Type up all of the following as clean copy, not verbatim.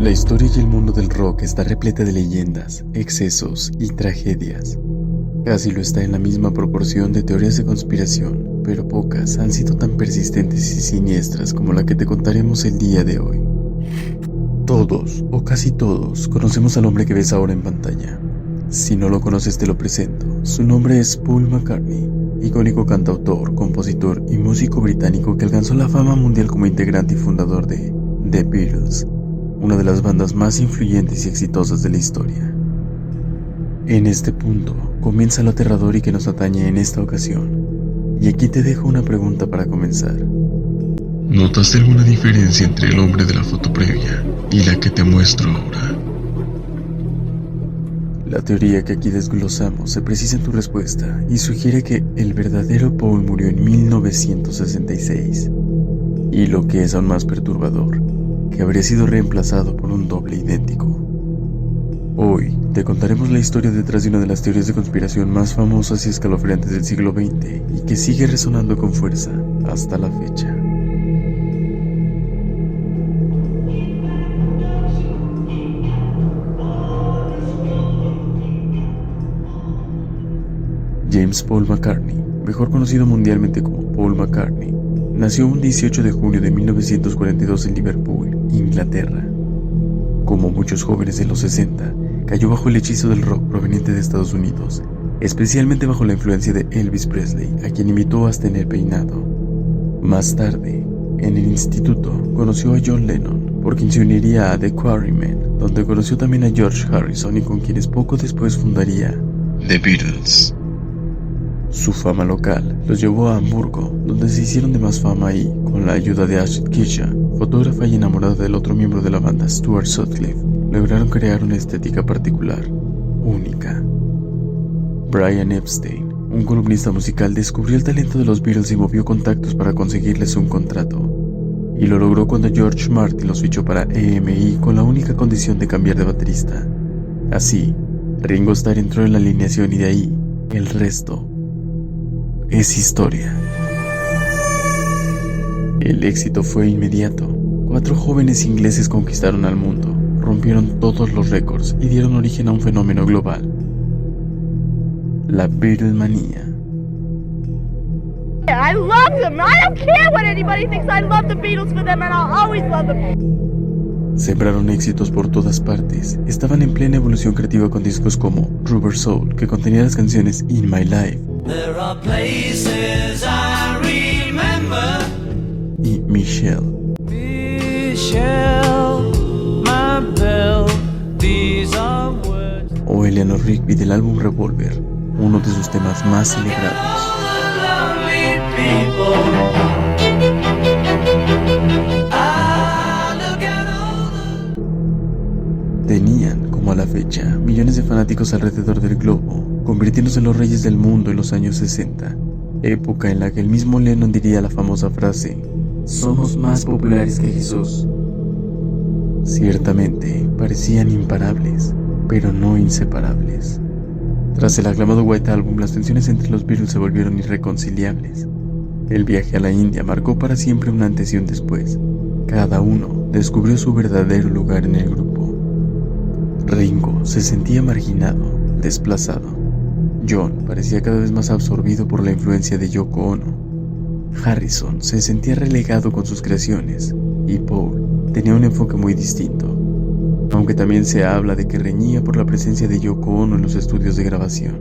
La historia y el mundo del rock está repleta de leyendas, excesos y tragedias. Casi lo está en la misma proporción de teorías de conspiración, pero pocas han sido tan persistentes y siniestras como la que te contaremos el día de hoy. Todos, o casi todos, conocemos al hombre que ves ahora en pantalla. Si no lo conoces te lo presento. Su nombre es Paul McCartney, icónico cantautor, compositor y músico británico que alcanzó la fama mundial como integrante y fundador de The Beatles, una de las bandas más influyentes y exitosas de la historia. En este punto comienza lo aterrador y que nos atañe en esta ocasión. Y aquí te dejo una pregunta para comenzar. ¿Notaste alguna diferencia entre el hombre de la foto previa y la que te muestro ahora? La teoría que aquí desglosamos se precisa en tu respuesta y sugiere que el verdadero Paul murió en 1966. Y lo que es aún más perturbador, que habría sido reemplazado por un doble idéntico. Hoy te contaremos la historia detrás de una de las teorías de conspiración más famosas y escalofriantes del siglo XX y que sigue resonando con fuerza hasta la fecha. James Paul McCartney, mejor conocido mundialmente como Paul McCartney, nació un 18 de junio de 1942 en Liverpool, Inglaterra. Como muchos jóvenes de los 60, cayó bajo el hechizo del rock proveniente de Estados Unidos, especialmente bajo la influencia de Elvis Presley, a quien imitó hasta en el peinado. Más tarde, en el instituto, conoció a John Lennon, por quien se uniría a The Quarrymen, donde conoció también a George Harrison y con quienes poco después fundaría The Beatles. Su fama local los llevó a Hamburgo, donde se hicieron de más fama y, con la ayuda de Astrid Kirchner, fotógrafa y enamorada del otro miembro de la banda, Stuart Sutcliffe, lograron crear una estética particular, única. Brian Epstein, un columnista musical, descubrió el talento de los Beatles y movió contactos para conseguirles un contrato. Y lo logró cuando George Martin los fichó para EMI con la única condición de cambiar de baterista. Así, Ringo Starr entró en la alineación y de ahí, el resto es historia. El éxito fue inmediato. 4 jóvenes ingleses conquistaron al mundo, rompieron todos los récords y dieron origen a un fenómeno global: la Beatlemanía. I love them. I don't care what anybody thinks. I love the Beatles for them and I'll always love them. Sembraron éxitos por todas partes. Estaban en plena evolución creativa con discos como Rubber Soul, que contenía las canciones In My Life, There are places I remember. y Michelle. Michelle, my belle, these are words. O Eleanor Rigby del álbum Revolver, uno de sus temas más celebrados. All the lonely people. Look at all the... Tenían, como a la fecha, millones de fanáticos alrededor del globo, convirtiéndose en los reyes del mundo en los años 60, época en la que el mismo Lennon diría la famosa frase: "Somos más populares que Jesús". Ciertamente, parecían imparables, pero no inseparables. Tras el aclamado White Album, las tensiones entre los Beatles se volvieron irreconciliables. El viaje a la India marcó para siempre un antes y un después. Cada uno descubrió su verdadero lugar en el grupo. Ringo se sentía marginado, desplazado. John parecía cada vez más absorbido por la influencia de Yoko Ono. Harrison se sentía relegado con sus creaciones, y Paul tenía un enfoque muy distinto, aunque también se habla de que reñía por la presencia de Yoko Ono en los estudios de grabación.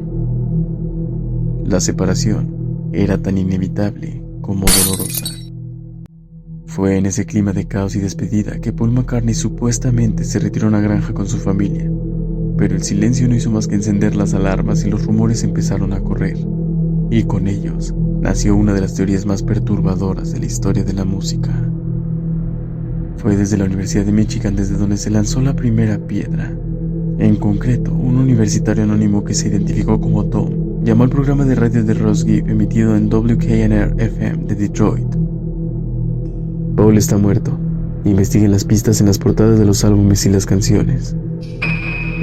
La separación era tan inevitable como dolorosa. Fue en ese clima de caos y despedida que Paul McCartney supuestamente se retiró a una granja con su familia, pero el silencio no hizo más que encender las alarmas y los rumores empezaron a correr, y con ellos nació una de las teorías más perturbadoras de la historia de la música. Fue desde la Universidad de Michigan desde donde se lanzó la primera piedra. En concreto, un universitario anónimo que se identificó como Tom llamó al programa de radio de Ross Gibb emitido en WKNR-FM de Detroit: "Paul está muerto. Investiguen las pistas en las portadas de los álbumes y las canciones".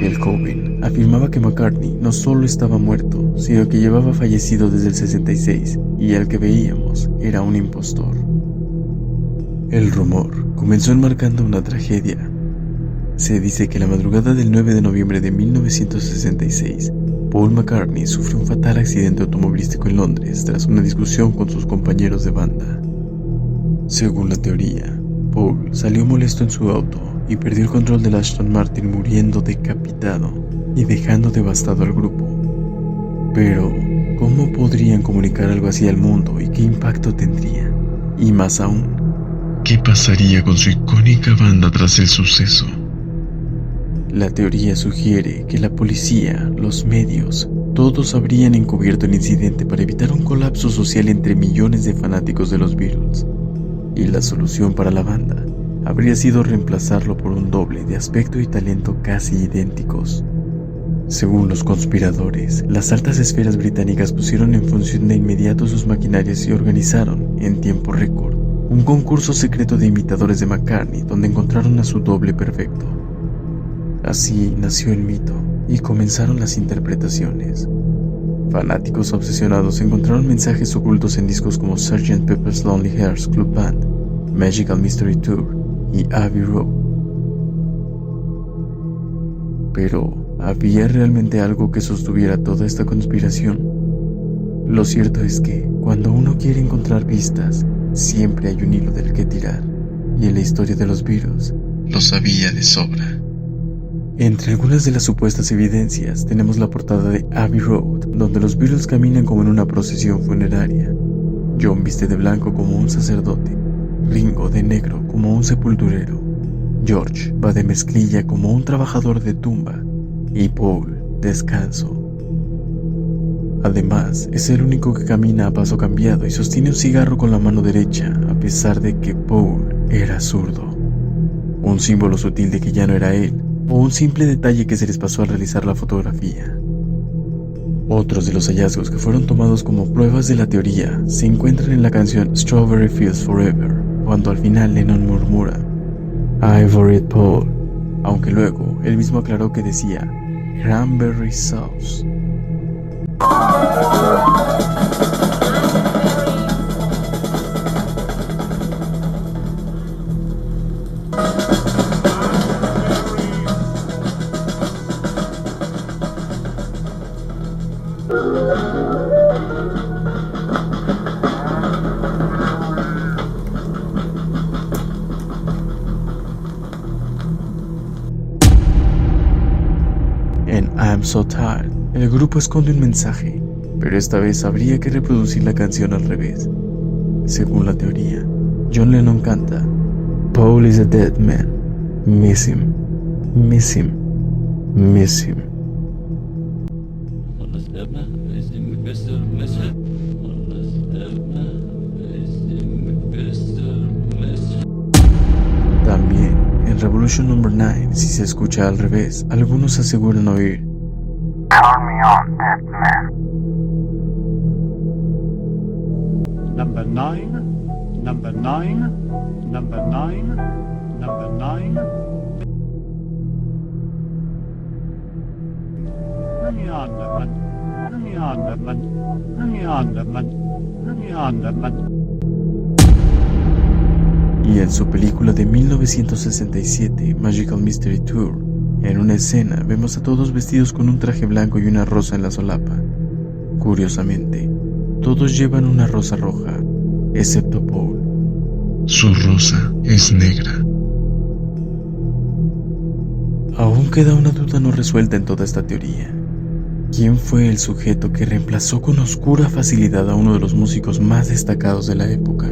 El joven afirmaba que McCartney no solo estaba muerto, sino que llevaba fallecido desde el 66 y al que veíamos era un impostor. El rumor comenzó enmarcando una tragedia. Se dice que la madrugada del 9 de noviembre de 1966, Paul McCartney sufrió un fatal accidente automovilístico en Londres tras una discusión con sus compañeros de banda. Según la teoría, Paul salió molesto en su auto y perdió el control del Aston Martin, muriendo decapitado y dejando devastado al grupo. Pero, ¿cómo podrían comunicar algo así al mundo y qué impacto tendría? Y más aún, ¿qué pasaría con su icónica banda tras el suceso? la teoría sugiere que la policía, los medios, todos habrían encubierto el incidente para evitar un colapso social entre millones de fanáticos de los Beatles. Y la solución para la banda habría sido reemplazarlo por un doble de aspecto y talento casi idénticos. Según los conspiradores, las altas esferas británicas pusieron en función de inmediato sus maquinarias y organizaron, en tiempo récord, un concurso secreto de imitadores de McCartney donde encontraron a su doble perfecto. Así nació el mito y comenzaron las interpretaciones. Fanáticos obsesionados encontraron mensajes ocultos en discos como Sgt. Pepper's Lonely Hearts Club Band, Magical Mystery Tour y Abbey Road. Pero, ¿había realmente algo que sostuviera toda esta conspiración? Lo cierto es que, cuando uno quiere encontrar pistas, siempre hay un hilo del que tirar, y en la historia de los Beatles, lo sabía de sobra. Entre algunas de las supuestas evidencias tenemos la portada de Abbey Road, donde los Beatles caminan como en una procesión funeraria. John viste de blanco como un sacerdote, Ringo de negro como un sepulturero, George va de mezclilla como un trabajador de tumba y Paul descalzo. Además, es el único que camina a paso cambiado y sostiene un cigarro con la mano derecha, a pesar de que Paul era zurdo. Un símbolo sutil de que ya no era él, o un simple detalle que se les pasó al realizar la fotografía. Otros de los hallazgos que fueron tomados como pruebas de la teoría se encuentran en la canción Strawberry Fields Forever, cuando al final Lennon murmura "I worried Paul", aunque luego él mismo aclaró que decía "cranberry sauce". En I'm So Tired, el grupo esconde un mensaje, pero esta vez habría que reproducir la canción al revés. Según la teoría, John Lennon canta "Paul is a dead man, miss him, miss him, miss him". También, en Revolution No. 9, si se escucha al revés, algunos aseguran oír "Turn me on, dead man." Number 9, number 9, number 9, number 9. Hang on, man. Hang on, man. Hang on, man. Hang on, man. Y en su película de 1967, Magical Mystery Tour, en una escena vemos a todos vestidos con un traje blanco y una rosa en la solapa. Curiosamente, todos llevan una rosa roja, excepto Paul. Su rosa es negra. Aún queda una duda no resuelta en toda esta teoría. ¿Quién fue el sujeto que reemplazó con oscura facilidad a uno de los músicos más destacados de la época?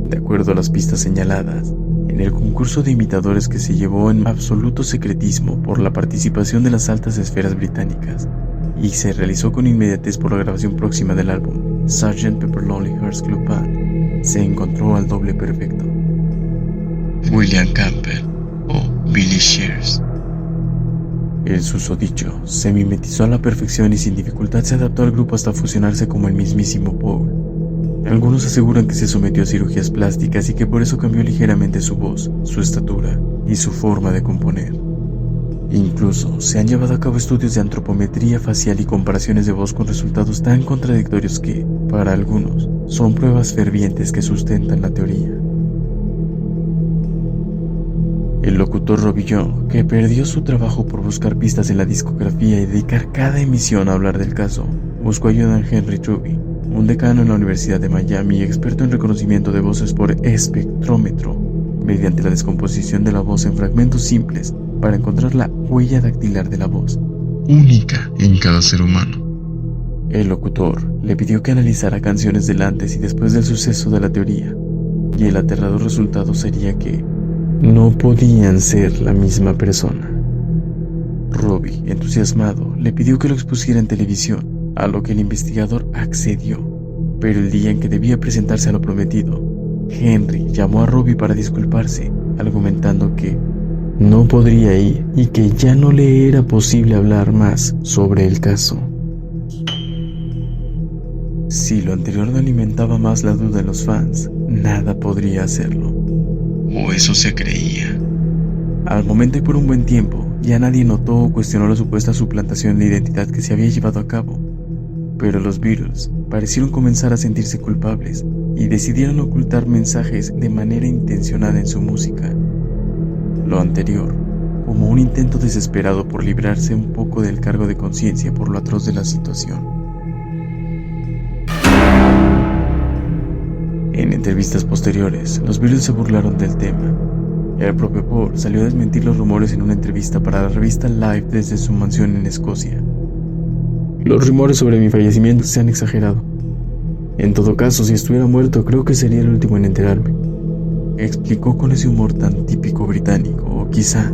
De acuerdo a las pistas señaladas, en el concurso de imitadores que se llevó en absoluto secretismo por la participación de las altas esferas británicas y se realizó con inmediatez por la grabación próxima del álbum Sgt. Pepper's Lonely Hearts Club Band, se encontró al doble perfecto: William Campbell o Billy Shears. El susodicho se mimetizó a la perfección y sin dificultad se adaptó al grupo hasta fusionarse como el mismísimo Paul. Algunos aseguran que se sometió a cirugías plásticas y que por eso cambió ligeramente su voz, su estatura y su forma de componer. Incluso se han llevado a cabo estudios de antropometría facial y comparaciones de voz con resultados tan contradictorios que, para algunos, son pruebas fervientes que sustentan la teoría. El locutor Robbie Young, que perdió su trabajo por buscar pistas en la discografía y dedicar cada emisión a hablar del caso, buscó ayuda en Henry Truby, un decano en la Universidad de Miami y experto en reconocimiento de voces por espectrómetro, mediante la descomposición de la voz en fragmentos simples para encontrar la huella dactilar de la voz, única en cada ser humano. El locutor le pidió que analizara canciones del antes y después del suceso de la teoría, y el aterrador resultado sería que no podían ser la misma persona. Robbie, entusiasmado, le pidió que lo expusiera en televisión, a lo que el investigador accedió, pero el día en que debía presentarse a lo prometido, Henry llamó a Robbie para disculparse, argumentando que no podría ir y que ya no le era posible hablar más sobre el caso. Si lo anterior no alimentaba más la duda en los fans, nada podría hacerlo. O eso se creía. Al momento y por un buen tiempo, ya nadie notó o cuestionó la supuesta suplantación de identidad que se había llevado a cabo. Pero los Beatles parecieron comenzar a sentirse culpables y decidieron ocultar mensajes de manera intencionada en su música. Lo anterior, como un intento desesperado por librarse un poco del cargo de conciencia por lo atroz de la situación. En entrevistas posteriores, los Beatles se burlaron del tema. El propio Paul salió a desmentir los rumores en una entrevista para la revista Life desde su mansión en Escocia. Los rumores sobre mi fallecimiento se han exagerado. En todo caso, si estuviera muerto, creo que sería el último en enterarme. Explicó con ese humor tan típico británico, o quizá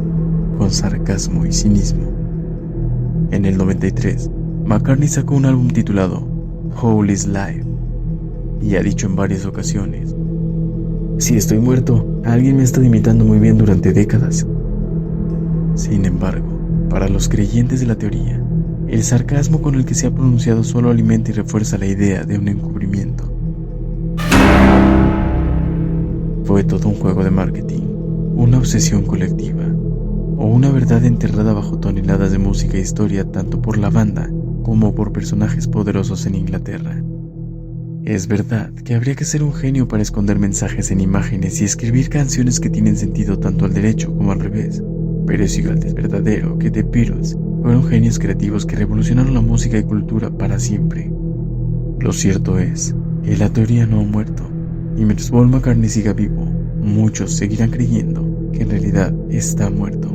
con sarcasmo y cinismo. En el 93, McCartney sacó un álbum titulado Whole is Life, y ha dicho en varias ocasiones: si estoy muerto, alguien me ha estado imitando muy bien durante décadas. Sin embargo, para los creyentes de la teoría, el sarcasmo con el que se ha pronunciado solo alimenta y refuerza la idea de un encubrimiento. Fue todo un juego de marketing, una obsesión colectiva, o una verdad enterrada bajo toneladas de música e historia tanto por la banda como por personajes poderosos en Inglaterra. Es verdad que habría que ser un genio para esconder mensajes en imágenes y escribir canciones que tienen sentido tanto al derecho como al revés, pero es igual de verdadero que The Beatles fueron genios creativos que revolucionaron la música y cultura para siempre. Lo cierto es que la teoría no ha muerto, y mientras Paul McCartney siga vivo, muchos seguirán creyendo que en realidad está muerto.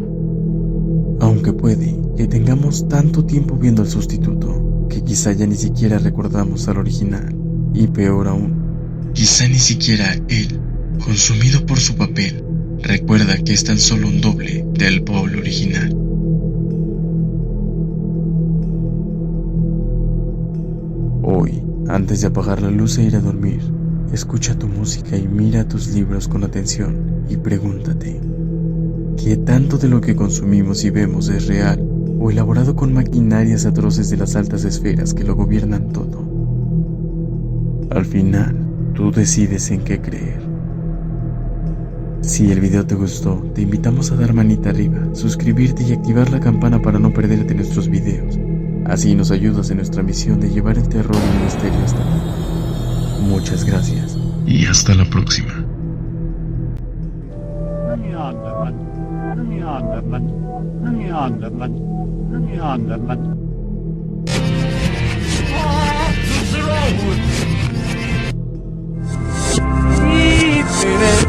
Aunque puede que tengamos tanto tiempo viendo al sustituto que quizá ya ni siquiera recordamos al original. Y peor aún, quizá ni siquiera él, consumido por su papel, recuerda que es tan solo un doble del Paul original. Hoy, antes de apagar la luz e ir a dormir, escucha tu música y mira tus libros con atención y pregúntate: ¿qué tanto de lo que consumimos y vemos es real o elaborado con maquinarias atroces de las altas esferas que lo gobiernan todo? Al final, tú decides en qué creer. Si el video te gustó, te invitamos a dar manita arriba, suscribirte y activar la campana para no perderte nuestros videos. Así nos ayudas en nuestra misión de llevar el terror y el misterio hasta ti. Muchas gracias. Y hasta la próxima. She